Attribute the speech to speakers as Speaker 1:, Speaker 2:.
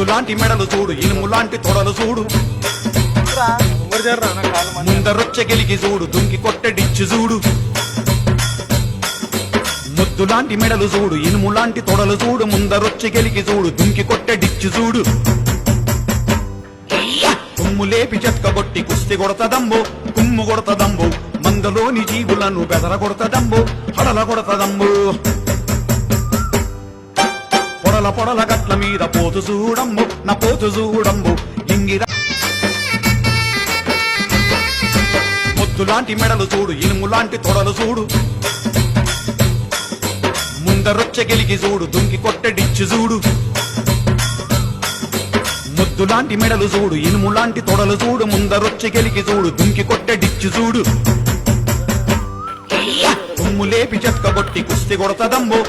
Speaker 1: ముద్దు లాంటి మెడలు చూడు ఇనుము లాంటి తొడలు చూడు ముందరొచ్చ గెలిగి చూడు దుంకి కొట్టడిచ్చు చూడు ముద్దు లాంటి మెడలు చూడు ఇనుము లాంటి తొడలు చూడు ముందరొచ్చి గెలిగి చూడు దుంకి కొట్టడిచ్చు చూడు కుమ్ము లేపి చెత్కగొట్టి కుస్తి కొడతదంబో కుమ్ము కొడతదంబో మందలోని జీవులను బెదర కొడతదంబో హడల కొడతదంబో పొడల పొడల గట్ల మీద పోతు చూడంబో నా పోతు చూడంబో ఇంగిర ముద్దు లాంటి మెడలు చూడు ఇనుము లాంటి తొడలు చూడు ముందరొచ్చ గెలిగి చూడు దుంకి కొట్టడిచ్చు చూడు ముద్దు లాంటి మెడలు చూడు ఇనుము లాంటి తొడలు చూడు ముందరొచ్చి గెలిగి చూడు దుంకి కొట్టడిచ్చు చూడు కుమ్ము లేపి చెత్కగొట్టి కుస్తి కొడతదంబో